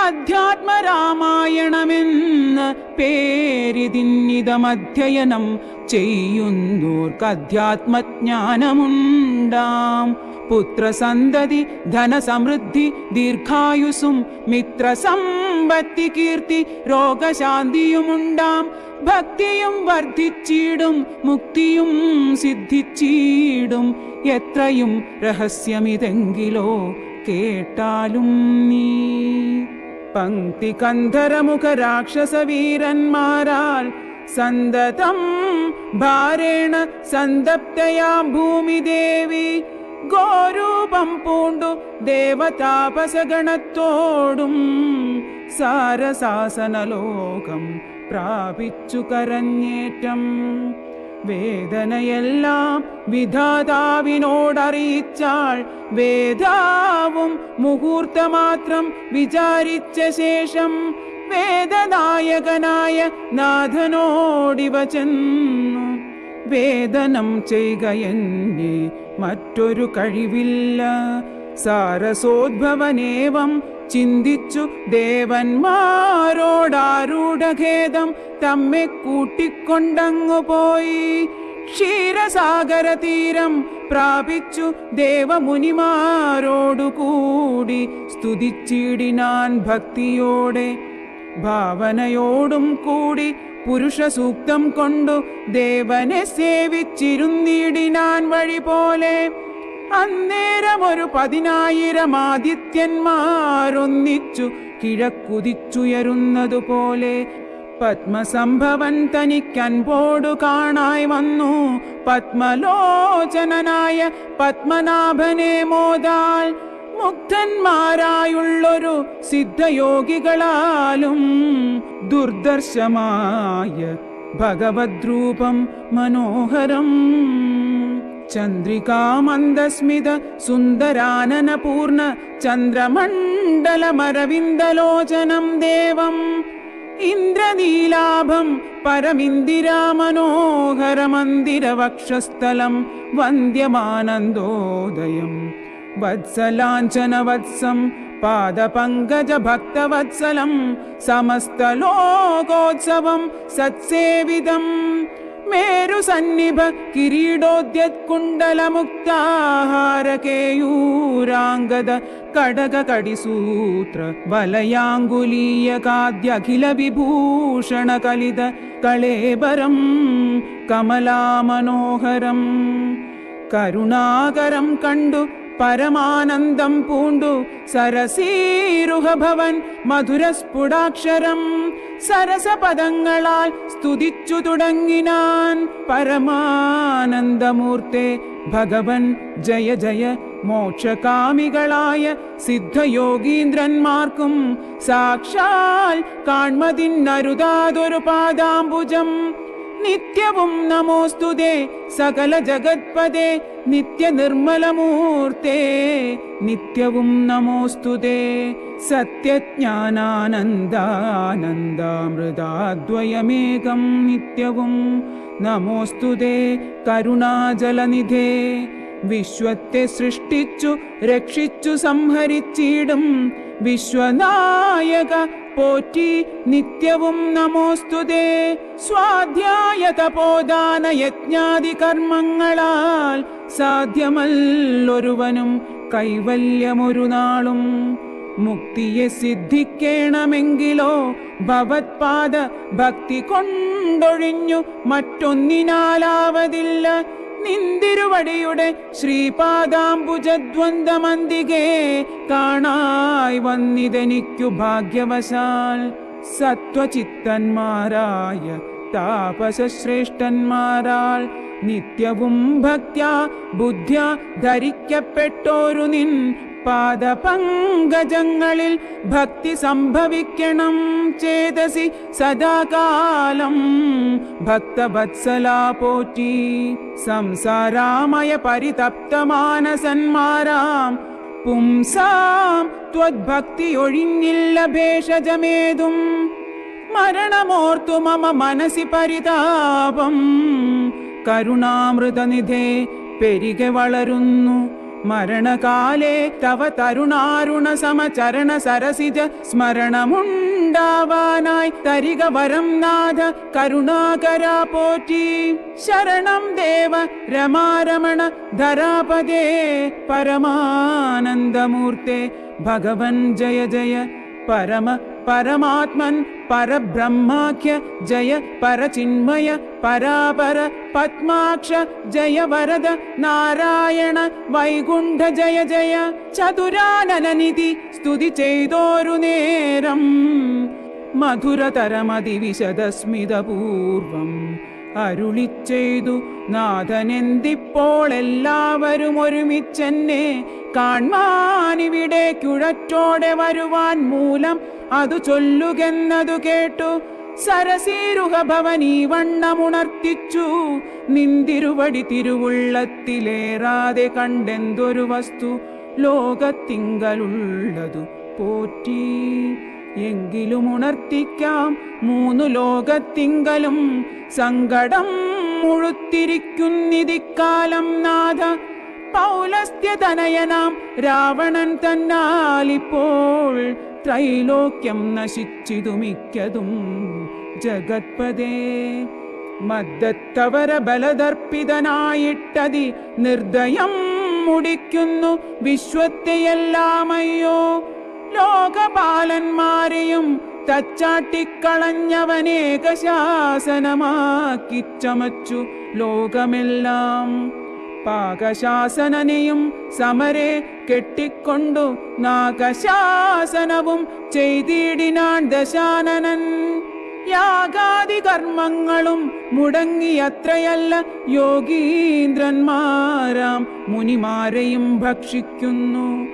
അധ്യാത്മരാമായണമെന്ന് പേരിതിന്നിതമധ്യയനം ചെയ്യുന്നോർക്കധ്യാത്മജ്ഞാനമുണ്ടാം. പുത്രസന്തതി ധനസമൃദ്ധി ദീർഘായുസും മിത്രസമ്പത്തി കീർത്തി രോഗശാന്തിയുമുണ്ടാം. ഭക്തിയും വർദ്ധിച്ചിടും മുക്തിയും സിദ്ധിച്ചിടും. എത്രയും രഹസ്യമിതെങ്കിലോ കേട്ടാലും നീ. പങ്ക്തി കന്ധരമുഖ രാക്ഷസവീരന്മാരാൽ സന്തതം ഭാരേണ സന്തപ്തയാം ഭൂമിദേവി ഗോരൂപം പൂണ്ടു ദേവതാപസഗണത്തോടും സാരസാസനലോകം പ്രാപിച്ചു കരഞ്ഞേറ്റം. വേദനയെല്ലാം വിധാതാവിനോടറിയിച്ചാൾ. വേദാവും മുഹൂർത്തമാത്രം വിചാരിച്ച ശേഷം വേദനായകനായ നാഥനോടിവ ചെന്നു. വേദനം ചെയ്യുകയെന്നെ മറ്റൊരു കഴിവില്ല. സാരസോദ്ഭവനേവം ചിന്തിച്ചു ദേവന്മാരോടാരൂഢഖേദം തമ്മെ കൂട്ടിക്കൊണ്ടങ്ങു പോയി. ക്ഷീരസാഗര തീരം പ്രാപിച്ചു ദേവമുനിമാരോടുകൂടി സ്തുതിച്ചിടിനാൻ ഭക്തിയോടെ. ഭാവനയോടും കൂടി പുരുഷസൂക്തം കൊണ്ടു ദേവനെ സേവിച്ചിരുന്നിടിനാൻ വഴി പോലെ. അന്നേരമൊരു 10,000 ആദിത്യന്മാരൊന്നിച്ചു കിഴക്കുതിച്ചുയരുന്നതുപോലെ പത്മസംഭവൻ തനിക്കൻപോടു കാണായി വന്നു. പത്മലോചനനായ പത്മനാഭനെ മോദാൽ മുഗ്ധന്മാരായുള്ളൊരു സിദ്ധയോഗികളാലും ദുർദർശമായ ഭഗവദ്രൂപം മനോഹരം. ചന്ദ്രികാമന്ദസ്മിത സുന്ദരാനന പൂർണ്ണ ചന്ദ്രമണ്ഡലമരവിന്ദലോചനം ദേവം ഇന്ദ്രനീലാഭം പരമിന്ദിരാമനോഹരമന്ദിരവക്ഷസ്ഥലം വന്ദ്യമാനന്ദോദയം വത്സലാഞ്ചനവത്സം പാദപങ്കജ ഭക്തവത്സലം സമസ്തലോകോത്സവം സത്സേവിതം മേരുസന്നിഭ കിരീടോദ്യത്കുണ്ടലമുക്താഹാരകേയൂരാംഗദ കടക കടിസൂത്ര വലയാങ്കുലീയകാദ്യഖില വിഭൂഷണ കലിത കളേബരം കമലാമനോഹരം കരുണാകരം കണ്ടു പരമാനന്ദം പൂണ്ടു സരസീരുഹഭവൻ മധുരസ്ഫുടാക്ഷരം സരസപദങ്ങളാൽ സ്തുതിച്ചു തുടങ്ങിനാൻ പരമാനന്ദമൂർത്തെ ഭഗവൻ ജയ ജയ മോക്ഷകാമികളായ സിദ്ധയോഗീന്ദ്രന്മാർക്കും സാക്ഷാൽ കാൺമതിന്നരുതാതൊരു പാദാംബുജം നിത്യവും നമോസ്തുതേ സകല ജഗത്പദേ നിത്യനിർമ്മലമൂർത്തേ നിത്യവും നമോസ്തുതേ സത്യജ്ഞാനാനന്ദാനന്ദാമൃതാദ്വയമേകം നിത്യവും നമോസ്തുതേ കരുണാജലനിധേ വിശ്വത്തെ സൃഷ്ടിച്ചു രക്ഷിച്ചു സംഹരിച്ചിടും വിശ്വനായക പോറ്റി നിത്യവും നമോസ്തുതേ സ്വാധ്യായ തപോദാന യജ്ഞാദി കർമ്മങ്ങളാൽ സാധ്യമല്ലൊരുവനും കൈവല്യമൊരു നാളും മുക്തിയെ സിദ്ധിക്കണമെങ്കിലോ ഭവത്പാദ ഭക്തി കൊണ്ടൊഴിഞ്ഞു മറ്റൊന്നിനാലാവതില്ല നിന്തിരുവടിയുടെ ശ്രീപാദാംബുജദ്വന്ദ്വമന്തികേ കാണായി വന്നിതെനിക്കു ഭാഗ്യവശാൽ സത്വചിത്തന്മാരായ താപസശ്രേഷ്ഠന്മാരാൽ നിത്യവും ഭക്ത്യാ ബുദ്ധ്യാ ധരിക്കപ്പെട്ടോരു നിൻ പാദപങ്കജങ്ങളിൽ ഭക്തി സംഭവിക്കണം ചേതസി സദാകാലം ഭക്തവത്സലാ പോറ്റി സംസാരാമയ പരിതപ്തമാനസന്മാരാം പുംസാം ത്വദ്ഭക്തി ഒഴിഞ്ഞില്ല ഭേഷജമേതും മരണമോർത്തു മമ മനസി പരിതാപം കരുണാമൃതനിധേ പെരികെ വളരുന്നു മരണകാലേ തവ തരുണാരുണ സമചരണ സരസിജ സ്മരണമുണ്ടാവാനായി തരിക വരം നാഥ കരുണാകരാ പോറ്റി ശരണം ദേവ രമാരമണ ധരാപദേ പരമാനന്ദമൂർത്തെ ഭഗവൻ ജയ ജയ പരമ പരമാത്മൻ പരബ്രഹ്മാഖ്യ ജയ പരചിന്മയ പരാപര പത്മാക്ഷ ജയ വരദ നാരായണ വൈകുണ്ഠ ജയ ജയ ചതുരാനനനിധി സ്തുതി ചെയ്തോരു നേരം മധുരതരമതിവിശദസ്മിതപൂർവം അരുളിച്ചെയ്തു നാഥനെന്തിപ്പോൾ എല്ലാവരും ഒരുമിച്ചെന്നെ കാൺമാനിവിടെ കുഴറ്റോടെ വരുവാൻ മൂലം അതു ചൊല്ലുകെന്നതു കേട്ടു സരസീരുഹ ഭവനീ വണ്ണമുണർത്തിച്ചു നിന്തിരുവടി തിരുവുള്ളത്തിലേറാതെ കണ്ടെന്തൊരു വസ്തു ലോകത്തിങ്കലുള്ളതു പോറ്റി എങ്കിലും ഉണർത്തിക്കാം മൂന്നു ലോകത്തിങ്കലും സങ്കടം മുഴുത്തിരിക്കുന്നിതിക്കാലം നാഥ പൗലസ്ത്യതനയനാം രാവണൻ തന്നാലിപ്പോൾ ത്രൈലോക്യം നശിച്ചിതു മിക്കതും ജഗത്പദേ മദ്ദത്തവര ബലദർപ്പിതനായിട്ടതി നിർദ്ദയം മുടിക്കുന്നു വിശ്വത്തെയെല്ലാമയ്യോ ലോകപാലന്മാരെയും തച്ചാട്ടിക്കളഞ്ഞവനേക ശാസനമാക്കി ചമച്ചു ലോകമെല്ലാം പാകശാസനനെയും സമരെ കെട്ടിക്കൊണ്ടു നാഗശാസനവും ചെയ്തിടിനാൻ ദശാനനൻ യാഗാദി കർമ്മങ്ങളും മുടങ്ങിയത്രയല്ല യോഗീന്ദ്രന്മാരാം മുനിമാരെയും ഭക്ഷിക്കുന്നു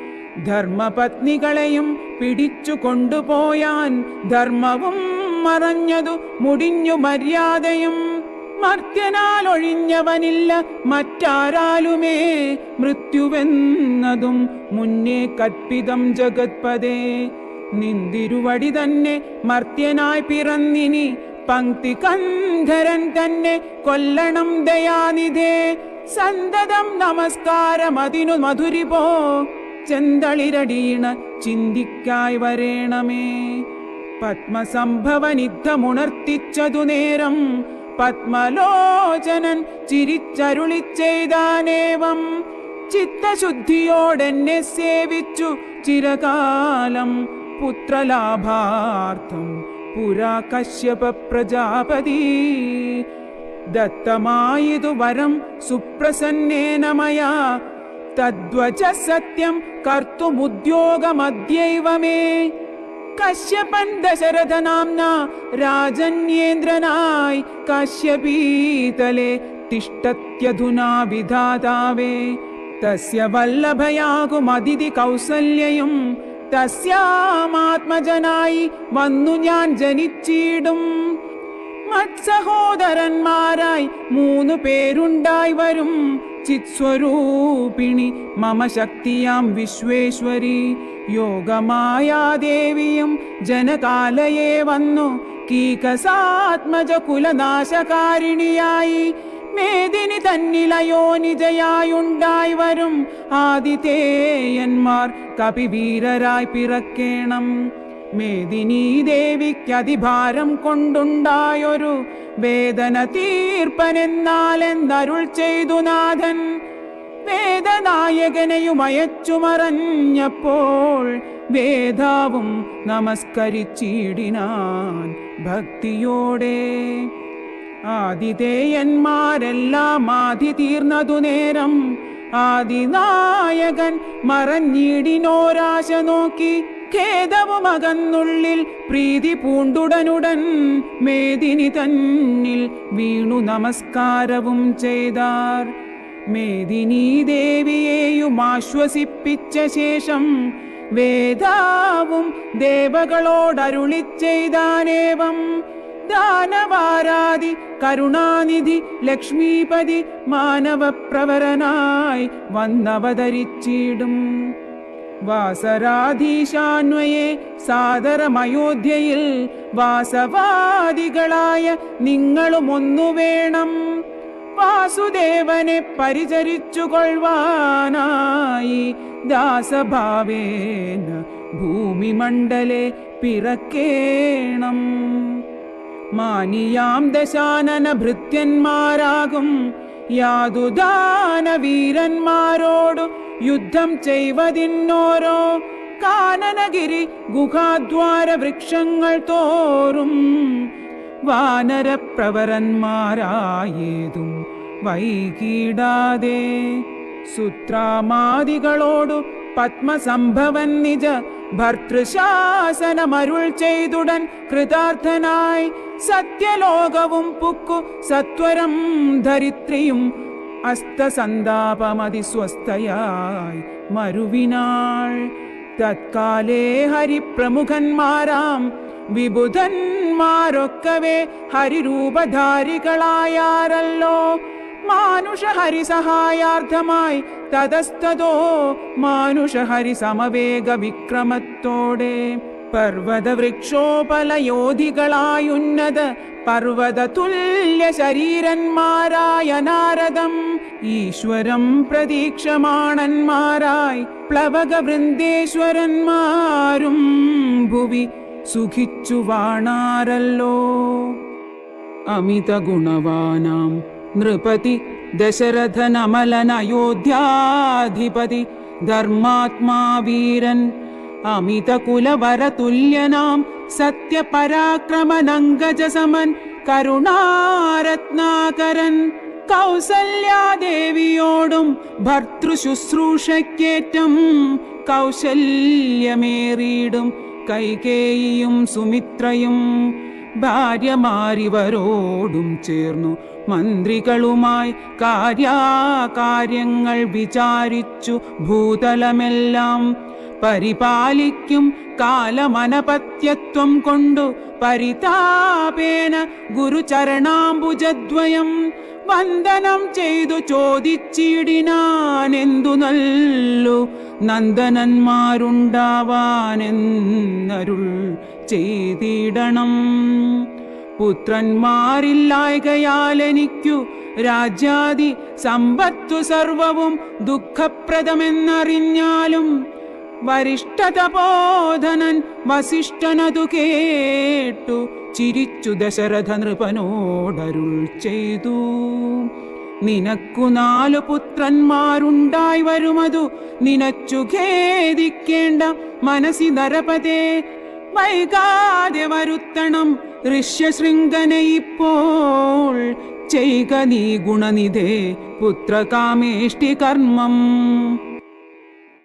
ധർമ്മപത്നികളെയും പിടിച്ചു കൊണ്ടുപോയാൻ ധർമ്മവും മറഞ്ഞതു മുടിഞ്ഞു മര്യാദയും മർത്യനാൽ ഒഴിഞ്ഞവനില്ല മറ്റാരാലുമേ മൃത്യുവെന്നതും മുന്നേ കൽപ്പിതം ജഗത്പദേ നിന്തിരുവടി തന്നെ മർത്യനായി പിറന്നിനി പങ്ക്തി കന്ധരൻ തന്നെ കൊല്ലണം ദയാനിധേ സന്തതം നമസ്കാരം അതിനു മധുരിപോ ചെന്തളിരടീണ ചിന്തിക്കായി വരേണമേ. പത്മസംഭവനിദ്ധമുണർത്തിച്ചതു നേരം പത്മലോചനൻ ചിരിച്ചരുളിച്ചെയ്താനേവം. ചിത്തശുദ്ധിയോടെന്നെ സേവിച്ചു ചിരകാലം പുത്രലാഭാർത്ഥം പുരാ കശ്യപ പ്രജാപതി. ദത്തമായിതു വരം സുപ്രസന്നേന മയാ തദ്വച സത്യം കർത്തുമുദ്യോഗമദ്യൈവ മേ. കശ്യപൻ ദശരഥനാംന രാജന്യേന്ദ്രനായി കശ്യപീതലെ തിഷ്ടത്യധുനാ വിധാതാവേ. തസ്യ വല്ലഭയാകുമതിഥി കൗസല്യയും തസ്യാമാത്മജനായി വന്നു ഞാൻ ജനിച്ചിടും. മത്സഹോദരന്മാരായി 3 പേരുണ്ടായി വരും. ചിത്സ്വരൂപിണി മമ ശക്തിയാം വിശ്വേശ്വരി. യോഗമായാദേവിയും ജനകാലയെ വന്നു കീകസാത്മജ കുലനാശകാരിണിയായി. മേദിനി തന്നിലയോനിജയായുണ്ടായി വരും. ആദിതേയന്മാർ കപിവീരരായി പിറക്കേണം. മേദിനി ദേവിക്കതിഭാരം കൊണ്ടുണ്ടായൊരു വേദന തീർപ്പനെന്നാലെന്നരുൾ ചെയ്തു നാഥൻ. വേദനായകനെയുമയച്ചുമറഞ്ഞപ്പോൾ വേദാവും നമസ്കരിച്ചിടിനാൻ ഭക്തിയോടെ. ആദിതേയന്മാരെല്ലാം ആദി തീർന്നതു നേരം ആദിനായകൻ മറഞ്ഞിടിനോരാശ നോക്കി. ഖേദവുമകന്നുള്ളിൽ പ്രീതി പൂണ്ടുടനുടൻ മേദിനി തന്നിൽ വീണു നമസ്കാരവും ചെയ്താർ. മേദിനി ദേവിയെയും ആശ്വസിപ്പിച്ച ശേഷം വേദാവും ദേവകളോടരുളിച്ചെയ്താനേവം. ദാനവാരാതി കരുണാനിധി ലക്ഷ്മീപതി മാനവപ്രവരനായി വന്നവതരിച്ചിടും. വാസരാധീശാന്വയെ സാദരമയോധ്യയിൽ വാസവാദികളായ നിങ്ങളും ഒന്നു വേണം. വാസുദേവനെ പരിചരിച്ചുകൊള്ളുവാനായി ദാസഭാവേന ഭൂമിമണ്ഡലെ പിറക്കേണം. മാനിയാം ദശാനന ഭൃത്യന്മാരാകും യാതുദാനവീരന്മാരോടു യുദ്ധം ചെയ്വതിന്നോരോ കാനനഗിരി ഗുഹാദ്വാര വൃക്ഷങ്ങൾ തോറും വാനരപ്രവരന്മാരായേതും വൈകിടാതെ. സുത്രാമാദികളോടു പത്മസംഭവൻ നിജ ഭർതൃശാസനമരുൾ ചെയ്തുടൻ കൃതാർത്ഥനായി. സത്യലോകവും പുക്കു സത്വരം ധരിത്രിയും അസ്തസന്താപമതിസ്വസ്ഥയായി മരുവിനാൾ. തത്കാലേ ഹരിപ്രമുഖന്മാരാം വിബുധന്മാരൊക്കവേ ഹരിരൂപധാരികളായാരല്ലോ. മാനുഷഹരി സഹായാർത്ഥമായി തതസ്തോ മാനുഷഹരി സമവേഗ വിക്രമത്തോടെ പർവ്വതവൃക്ഷോപലയോധികളായുന്നത പർവ്വത തുല്യ ശരീരന്മാരായ നാരദം ഈശ്വരം പ്രതീക്ഷമാണന്മാരായി പ്ലവക വൃന്ദേശ്വരന്മാരും ഭുവി സുഖിച്ചു വാണാരല്ലോ. അമിത ഗുണവാനാം നൃപതി ദശരഥനമലൻ അയോധ്യാധിപതി ധർമാത്മാ വീരൻ അമിത കുലവരതുല്യനാം സത്യപരാക്രമനങ്കജസമൻ കരുണാരത്നാകരൻ കൗസല്യാദേവിയോടും ഭർതൃശുശ്രൂഷയ്ക്കേറ്റം കൗശല്യമേറിയിടും കൈകേയിയും സുമിത്രയും ഭാര്യമാരിവരോടും ചേർന്നു മന്ത്രികളുമായി കാര്യങ്ങൾ വിചാരിച്ചു ഭൂതലമെല്ലാം പരിപാലിക്കും കാലമനപത്യത്വം കൊണ്ടു പരിതാപേന ഗുരുചരണാംബുജദ്വയം വന്ദനം ചെയ്തു ചോദിച്ചിടിനാനെന്തു നല്ലു നന്ദനന്മാരുണ്ടാവാനെന്നരുൾ ചെയ്തിടണം. പുത്രന്മാരില്ലായകയാൽ എനിക്കു രാജ്യാദി സമ്പത്തു സർവവും ദുഃഖപ്രദമെന്നറിഞ്ഞാലും വരിഷ്ഠതപോധനൻ വസിഷ്ഠനതു കേട്ടു ചിരിച്ചു ദശരഥ നൃപനോടരുൾ ചെയ്തു. നിനക്കു 4 പുത്രന്മാരുണ്ടായി വരുമതു നിനച്ചു ഖേദിക്കേണ്ട മനസ്സി നരപതേ. വൈകാതെ വരുത്തണം ഋഷ്യശൃംഗനെ ഇപ്പോൾ. ചെയ്ക നീ ഗുണനിധേ പുത്രകാമേഷ്ടി കർമ്മം.